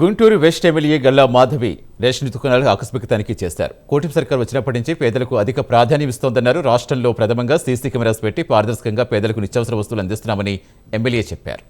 Guntur west MLA Galla Madhavi ration దుకాణాలు ఆకస్మిక తనిఖీ చేశారు. కూటమి సర్కార్ వచ్చినప్పటి నుంచి పేదలకు అధిక ప్రాధాన్యం ఇస్తోందన్నారు. రాష్ట్రంలో ప్రథమంగా సీసీ కెమెరాస్ పెట్టి పారదర్శకంగా పేదలకు నిత్యావసర వస్తువులు అందిస్తున్నామని ఎమ్మెల్యే చెప్పారు.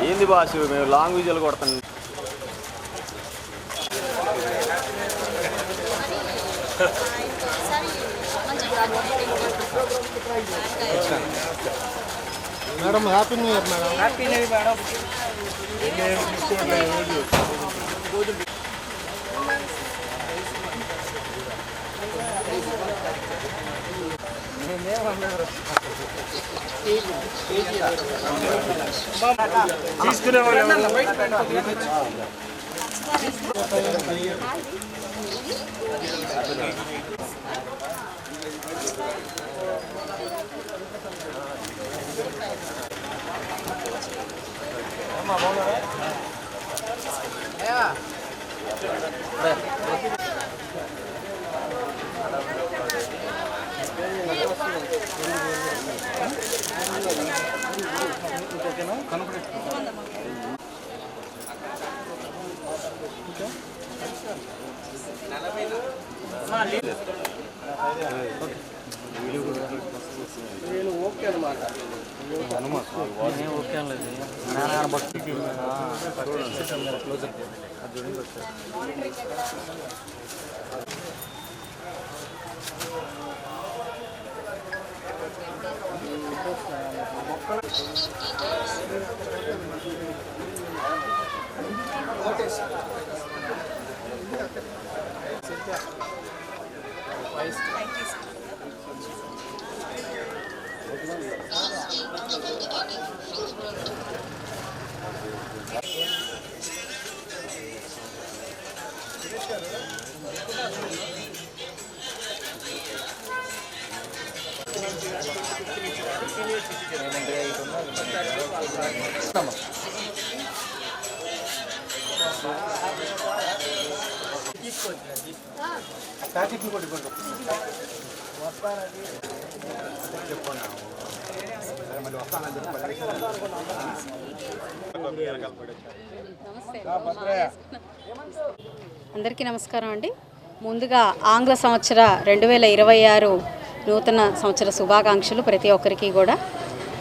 ఏంది బాసు మేము లాంగ్ విజువల్ కొడతాం. Madam happy new year madam. Happy new year madam. తీసుకునే ఓకే అన్నమాట. ఓకే అనలేదు. అందరికీ నమస్కారం అండి. ముందుగా ఆంగ్ల సంవత్సర 2026 నూతన సంవత్సర శుభాకాంక్షలు ప్రతి ఒక్కరికి కూడా.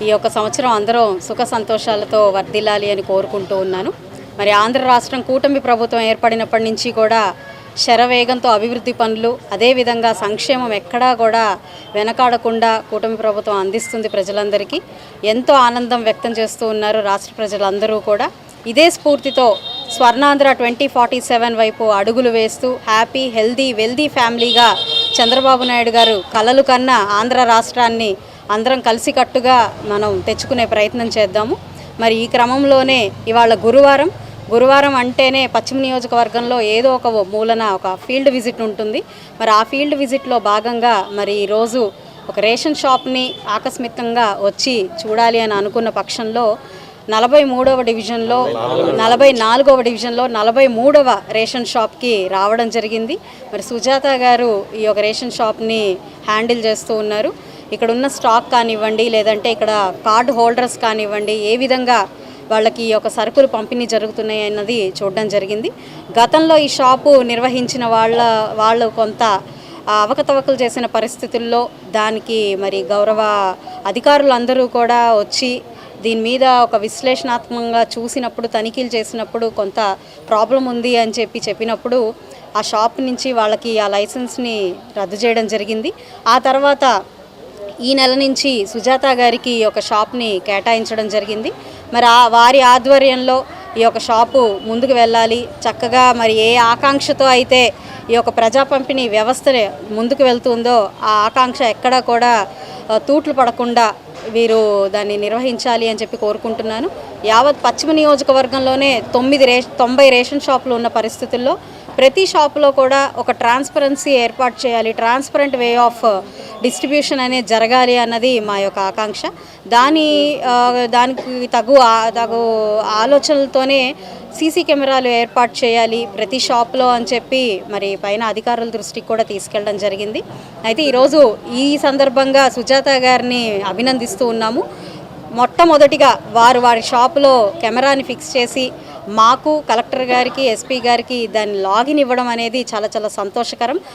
ఈ యొక్క సంవత్సరం అందరం సుఖ సంతోషాలతో వర్ధిల్లాలి అని కోరుకుంటూ ఉన్నాను. మరి ఆంధ్ర రాష్ట్రం కూటమి ప్రభుత్వం ఏర్పడినప్పటి నుంచి కూడా శరవేగంతో అభివృద్ధి పనులు, అదేవిధంగా సంక్షేమం ఎక్కడా కూడా వెనకాడకుండా కూటమి ప్రభుత్వం అందిస్తుంది. ప్రజలందరికీ ఎంతో ఆనందం వ్యక్తం చేస్తూ ఉన్నారు రాష్ట్ర ప్రజలందరూ కూడా. ఇదే స్ఫూర్తితో స్వర్ణాంధ్ర 2047 వైపు అడుగులు వేస్తూ హ్యాపీ హెల్దీ వెల్దీ ఫ్యామిలీగా చంద్రబాబు నాయుడు గారు కలలు కన్నా ఆంధ్ర రాష్ట్రాన్ని అందరం కలిసికట్టుగా మనం తెచ్చుకునే ప్రయత్నం చేద్దాము. మరి ఈ క్రమంలోనే ఇవాళ గురువారం అంటేనే పశ్చిమ నియోజకవర్గంలో ఏదో ఒక మూలన ఒక ఫీల్డ్ విజిట్ ఉంటుంది. మరి ఆ ఫీల్డ్ విజిట్లో భాగంగా మరి ఈరోజు ఒక రేషన్ షాప్ని ఆకస్మికంగా వచ్చి చూడాలి అని అనుకున్న పక్షంలో 43వ డివిజన్లో 44వ డివిజన్లో 43వ రేషన్ షాప్కి రావడం జరిగింది. మరి సుజాత గారు ఈ యొక్క రేషన్ షాప్ని హ్యాండిల్ చేస్తూ ఉన్నారు. ఇక్కడ ఉన్న స్టాక్ కానివ్వండి, లేదంటే ఇక్కడ కార్డు హోల్డర్స్ కానివ్వండి, ఏ విధంగా వాళ్ళకి ఈ యొక్క సరుకులు పంపిణీ జరుగుతున్నాయి అన్నది చూడడం జరిగింది. గతంలో ఈ షాపు నిర్వహించిన వాళ్ళు కొంత అవకతవకలు చేసిన పరిస్థితుల్లో దానికి మరి గౌరవ అధికారులందరూ కూడా వచ్చి దీని మీద ఒక విశ్లేషణాత్మకంగా చూసినప్పుడు, తనిఖీలు చేసినప్పుడు కొంత ప్రాబ్లం ఉంది అని చెప్పినప్పుడు ఆ షాప్ నుంచి వాళ్ళకి ఆ లైసెన్స్ని రద్దు చేయడం జరిగింది. ఆ తర్వాత ఈ నెల నుంచి సుజాత గారికి ఒక షాప్ని కేటాయించడం జరిగింది. మరి వారి ఆధ్వర్యంలో ఈ యొక్క షాపు ముందుకు వెళ్ళాలి, చక్కగా మరి ఏ ఆకాంక్షతో అయితే ఈ యొక్క ప్రజా పంపిణీ వ్యవస్థ ముందుకు వెళ్తుందో ఆ ఆకాంక్ష ఎక్కడా కూడా తూట్లు పడకుండా వీరు దాన్ని నిర్వహించాలి అని చెప్పి కోరుకుంటున్నాను. యావత్ పశ్చిమ నియోజకవర్గంలోనే 90 రేషన్ షాపులు ఉన్న పరిస్థితుల్లో ప్రతి షాపులో కూడా ఒక ట్రాన్స్పరెన్సీ ఏర్పాటు చేయాలి, ట్రాన్స్పరెంట్ వే ఆఫ్ డిస్ట్రిబ్యూషన్ అనేది జరగాలి అన్నది మా యొక్క ఆకాంక్ష. దానికి తగు ఆలోచనలతోనే సీసీ కెమెరాలు ఏర్పాటు చేయాలి ప్రతి షాప్లో అని చెప్పి మరి పైన అధికారుల దృష్టికి కూడా తీసుకెళ్ళడం జరిగింది. అయితే ఈరోజు ఈ సందర్భంగా సుజాత గారిని అభినందిస్తూ ఉన్నాము. మొట్టమొదటిగా వారి షాపులో కెమెరాని ఫిక్స్ చేసి మాకు కలెక్టర్ గారికి, ఎస్పీ గారికి దాన్ని లాగిన్ ఇవ్వడం అనేది చాలా చాలా సంతోషకరం.